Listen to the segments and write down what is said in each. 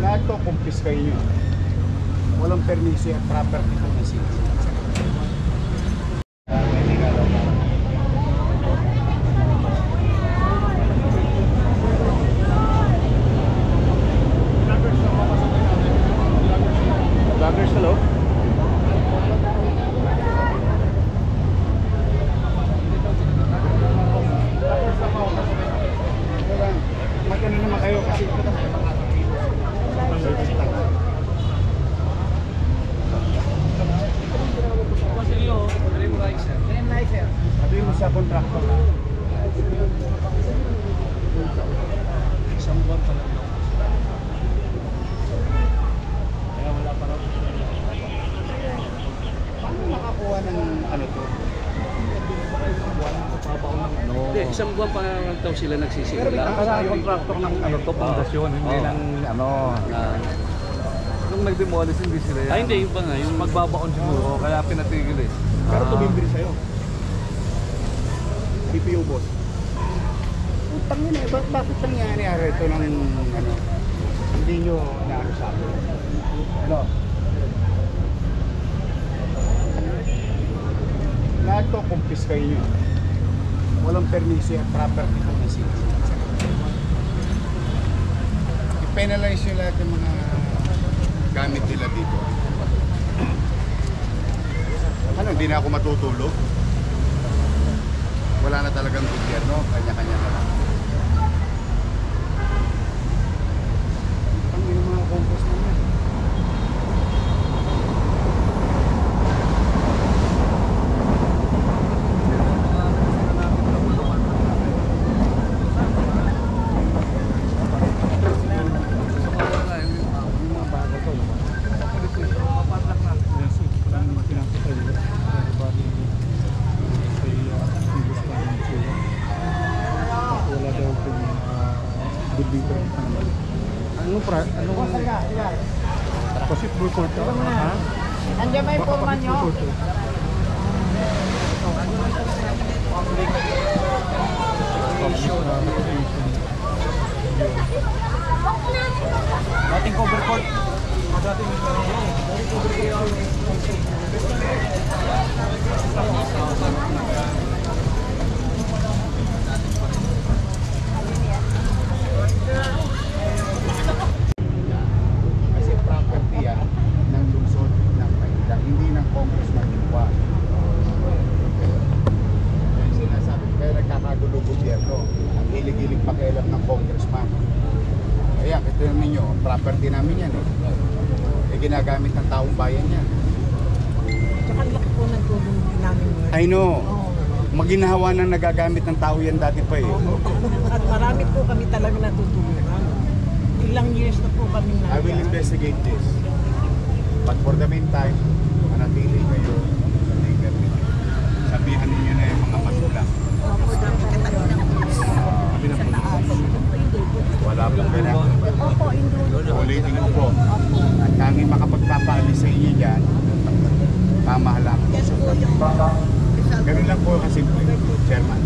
Lahat to kumpis kayo nyo. Walang permiso at property po na sila. Vloggers, hello? Magkano naman kayo kasi sabihin mo sa contractor. Isang buwan pa lang daw. Kaya wala pa raw. Paano nakakuha ng ano to? Hindi, isang buwan pa lang daw sila nagsisimula. Ang contractor ng ano to, pundasyon, hindi ng ano. Nung nag-demolish, hindi sila yan. Hindi, yung pa nga. Yung magbabaon siguro, kaya pinatigil eh. Pero tumimbre sa'yo. PPO boss. Utang yun eh. Bakit nangyari ito ng ano? Hindi nyo naano sa akin. Ano? Lahat to kumpis kayo nyo. Walang permiso at property po na sila. I-penalize nyo lahat ng mga gamit nila dito. Ano, hindi na ako matutulog? Wala na talagang gobyerno, kanya-kanya na lang. Ang mga compost na yan. Possible court ka? Ha? Andiyan may forma nyo? Dating cover court. Kasi property yan ng lungsod ng Maynila, hindi ng congressman Yua. Kaya sinasabi, kaya nagkakagulo gobyerno, ang hilig-hilig pakialam ng congressman. Kaya ito yung ninyo, property namin yan eh. Ginagamit ng taong bayan yan. Tsaka laki po ng tulong namin. I know. Maginahawa nang nagagamit ng tao yan dati pa eh. At marami po kami talaga natutulungan. Ilang years na po kami na. I will investigate this. But for the meantime, manatili kayo sa legal. Sabihan ninyo na yung mga magulang. Wala pong kailangan. Opo, Ulitin ko po. Ang tanging makapagpapaalis sa inyo dyan, pamahalaan ko sa ganun lang po kasimple, Chairman.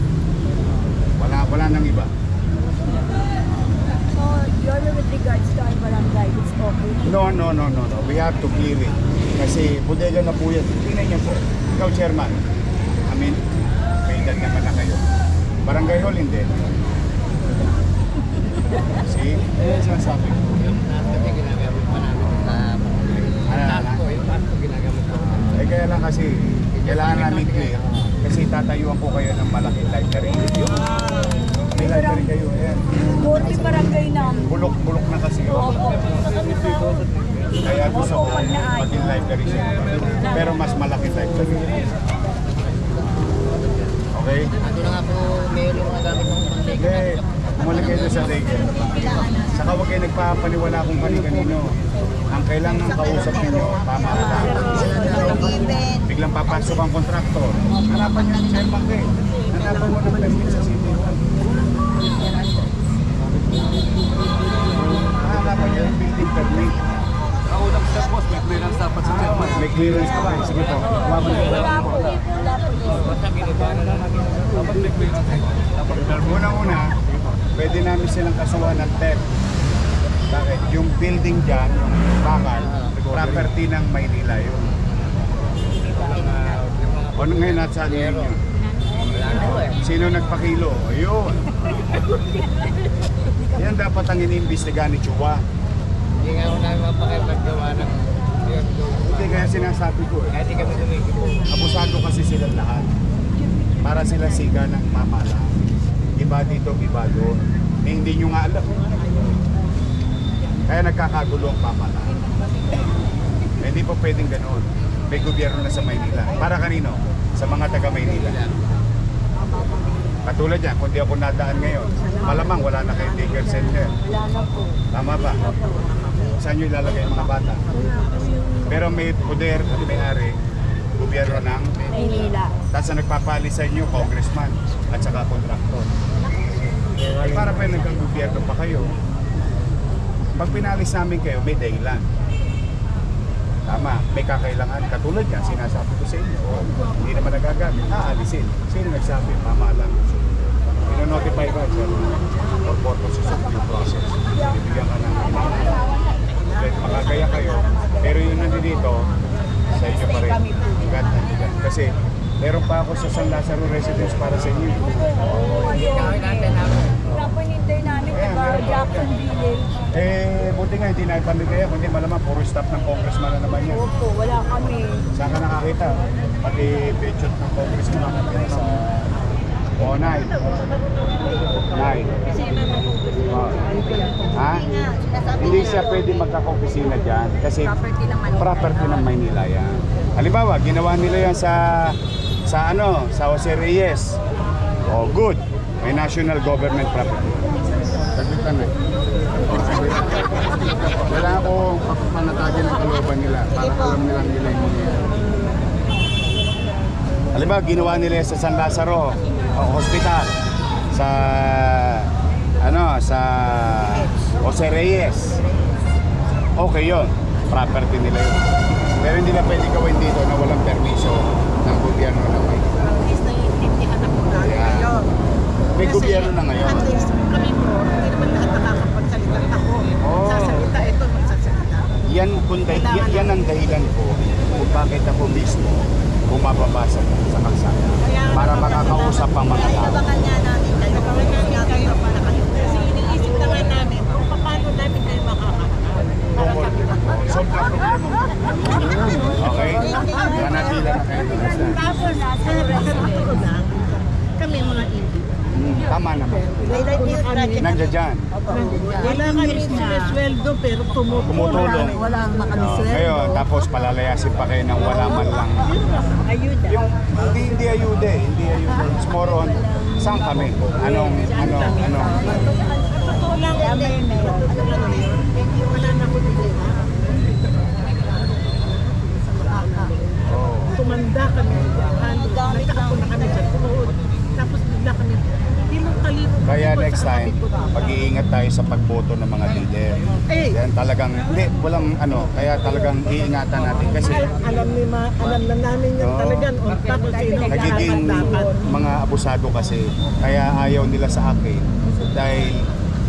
Wala nang iba. So, you're with regards to our barangay, it's okay? No. We have to clear it. Kasi bodega na po yan. Tingnan niyo po. Ikaw, Chairman. I mean, may edad naman na kayo. Barangay Hall, hindi. See? Sinasabi ko. Kaya lang kasi, kailangan namin clear. Kasi tatayuan ko kayo ng malaking library. May library kayo, ayan. Buti barangay namin. Bulok na kasi. Opo. Kaya gusto ko maging library siya. Pero mas malaking library. Okay? Ito na nga po, mayroon yung mga gamit ng pang-take. Okay. Umalik kayo sa daycare. Saka huwag kayo nagpapaniwala kung kanino. Ang kailangan kausap ninyo, pamahalaan. Biglang papasok ang kontraktor. Hanapan nyo yung chairman kayo. Hanapan mo ng permit sa city. Hanapan nyo yung building permit. Ang unang step boss, may clearance dapat sa chairman. May clearance ka ba? Sige po. Wala po dito, wala po dito. Dapat may clearance. Dapat Unang-una, pwede namin silang kasuhan ng theft. Bakit? Yung building dyan, yung bakal, property ng Maynila yun. Ano ngayon nasa ano yun? Sino nagpakilo? Ayun. Yan dapat ang iniimbestigahan ni Chua. Hindi nga ako namin mapakipaggawa ng Hindi kaya sinasabi ko eh. kahit di kami tumigil. Abusado kasi sila lahat. Para sila siga ng mamala. Iba dito, iba doon. Eh, hindi nyo nga alam. Kaya nagkakagulo ang pamala. Eh, hindi po pwedeng ganoon. May gobyerno na sa Maynila. Para kanino? Sa mga taga Maynila. Katulad yan, kung di ako nadaan ngayon, malamang wala na kayo daycare center. Tama ba? Saan nyo ilalagay ang mga bata? Pero may poder at may-ari, gobyerno ng Maynila. tapos ang nagpapali sa inyo, congressman at saka kontraktor. Ay, para pa nagka-gobyerno pa kayo. Pag pinalis namin kayo, may dahilan. Tama, may kakailangan. Katulad yan, sinasabi ko sa inyo. Hindi naman nagagamit, aalisin. Sino nagsabi? Mamalang. Ino-notify ka, sir, for purposes of due process. Bibigyan ka ng makagaya kayo. Pero yung nandito, sa inyo pa rin. Hanggat nandiyan. Kasi meron pa ako sa San Lazaro Residence para sa inyo. Napanintay namin, diba? Jackson Village. Eh, buti nga hindi na ipamigay ako. Hindi malamang puro staff ng congressman na naman yan. Opo, wala kami. Saan ka nakakita? Pati picture ng congressman nakakita sa Nay. Nay. Oh. Ha? Hindi siya pwede magkaka-opisina dyan kasi property ng Maynila yan. Halimbawa, ginawa nila yan sa Jose Reyes. Oh, good. May national government property. Saglitan na. Wala akong papanatagin ng kalooban nila para alam nilang nila yung mangyayari. Halimbawa, ginawa nila sa San Lazaro Hospital, sa Jose Reyes. Okay yun. Property nila yun. Pero hindi na pwede gawin dito na walang permiso ng gobyerno na may. At least naiintindihan na po namin Yeah. ngayon. May gobyerno na ngayon. At least kami po, hindi naman lahat nakakapagsalita. Ako, Oh. sasalita ito, magsasalita. Yan ang dahilan ko kung bakit ako mismo bumababasa sa kalsada para makakausap ang mga tao. Inabangan niya namin kayo. Kayo para kayo. Kasi iniisip na nga namin kung paano namin kayo makakaharap. Solve na problema mo. Okay? Manatila na kayo. Tapos, nasa residence. Kami mga hindi. Tama naman. Nandiyan dyan. Wala kami sinesweldo pero Tumutulong. Walang makanisweldo. Ngayon, tapos palalayasin pa kayo ng wala man lang. Ayuda. Yung hindi ayuda eh. Hindi ayuda. It's more on, saan kami? Ano? Totoo lang. Wala na ko dito. Tumanda kami. Nagtakbo na kami sa tuhod. Tapos bigla kami. Hindi mo kalibot. Kaya next time, mag-iingat tayo sa pagboto ng mga leader. Yan talagang, hindi, walang kaya talagang iingatan natin kasi Alam na namin yun Oo. talagang on top kung sino nagiging dapat. mga abusado kasi kaya ayaw nila sa akin dahil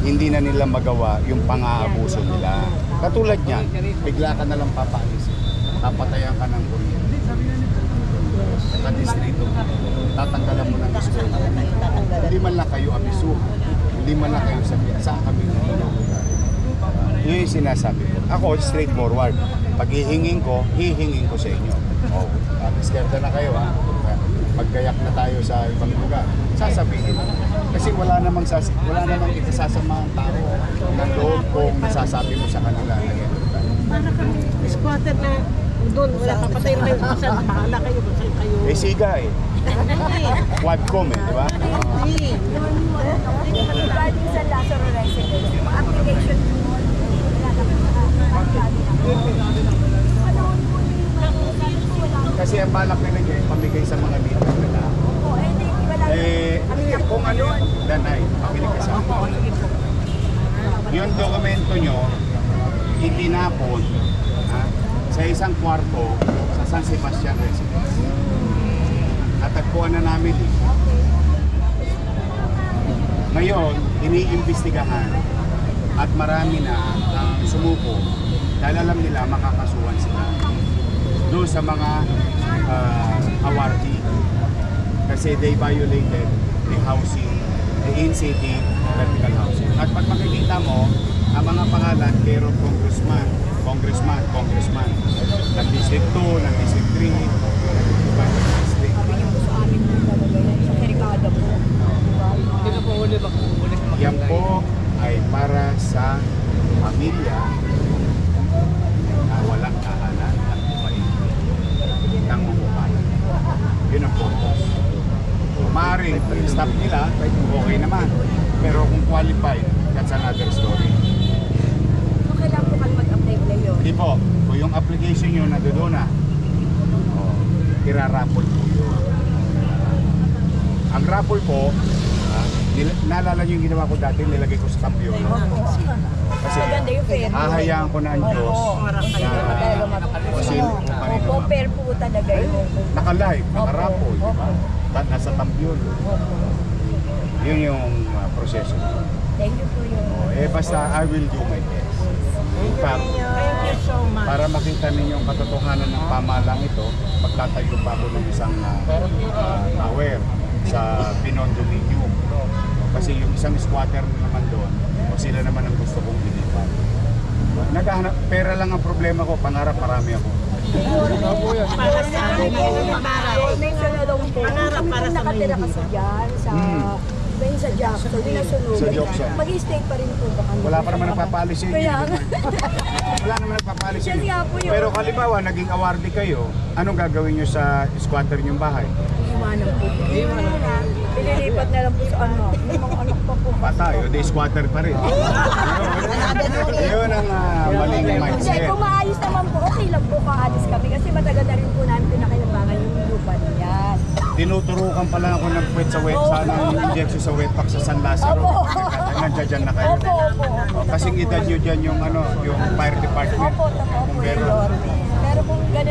hindi na nila magawa yung pang-aabuso nila. Katulad niyan, bigla ka na lang papaalis. Papatayan ka ng kuryente. Sa distrito, tatanggalan mo ng eskwela. Hindi man lang kayo abisuhan. Hindi man lang kayo sabihan. Saan kami nila? Yun yung sinasabi ko. Ako, straightforward. Pag hihingin ko sa inyo. Oh, scared na kayo ha. Maggayak na tayo sa ibang lugar. Sasabihin. Kasi wala namang itasasama ang tao ng loob kung nasasabi mo sa kanila na gano'n. Para kami squatter na doon. Wala papatay na kayo. Saan bahala kayo kung saan kayo. Eh siga eh. Quadcom eh, di ba? Regarding sa Lazaro Residence, yung application mo, wala Kasi ang balak nila niya, pamigay sa mga leader nila. Kung ano yun, danay, pamili ka sa akin. Yung dokumento nyo, itinapon sa isang kwarto sa San Sebastian Residence. Natagpuan na namin eh. Ngayon, iniimbestigahan At marami na ang sumuko dahil alam nila makakasuhan sila doon sa mga awardee kasi they violated the housing, the in-city vertical housing. At pag makikita mo, ang mga pangalan, pero congressman, ng District 2, ng District 3, ibang district. Sabi niyo po sa amin po talaga yan, sa Kirikada po. Hindi na po huli, makukulit na Yan po ay para sa pamilya na walang kahanan at maigi ng mamukalan. Yun ang purpose. Maaaring staff nila, okay naman. Pero kung qualified, that's another story. So, kailangan po kayo mag-apply ngayon. Hindi po, kung yung application nyo na doon na, irarapol po yun. Ang raffle po, naalala nyo yung ginawa ko dati, nilagay ko sa kampiyon. Kasi Maganda yung fair. hahayaan ko na ang Diyos na Opo, fair po talaga yun. naka-live, naka-raffle, di ba? Nasa kampiyon. Yun yung proseso. Thank you po yun. Basta I will do my best. In fact, Thank you so much. para makita ninyo ang katotohanan ng pamalang ito, magtatayo pa ako ng isang tower sa Binondo Medium. Kasi yung isang squatter naman doon, o sila naman ang gusto kong bilipan. Naghahanap, pera lang ang problema ko, pangarap marami ako. Para sa amin, Mention na lang po. Pangarap para sa Nakatira Maynila. kasi dyan sa... Ben sa Jackson, nasunugan. Sa Jackson. Mag-stay pa rin po ba kami? Wala pa naman nagpapaalis sa inyo. Kaya nga. Wala naman nagpapaalis sa Kasi inyo. nga po yun. Pero halimbawa, naging awardee kayo, anong gagawin nyo sa squatter nyong bahay? Iwanan po. Pinilipat na lang po sa ano. Yung mga anak pa po. Patay, o di squatter pa rin. Yun ang maling Hindi, mindset. kung maayos naman po, okay lang po kaalis kami. Kasi matagal na rin po namin pinakinabangan yung lupa niyan. Tinuturukan pala ako ng puwet sa wet, sana injection sa wet pack sa San Lazaro. Nandiyan dyan na kayo. Opo, opo. Kasing edad nyo dyan yung, yung fire department. Opo, totoo po Pero yun. Pero kung ganun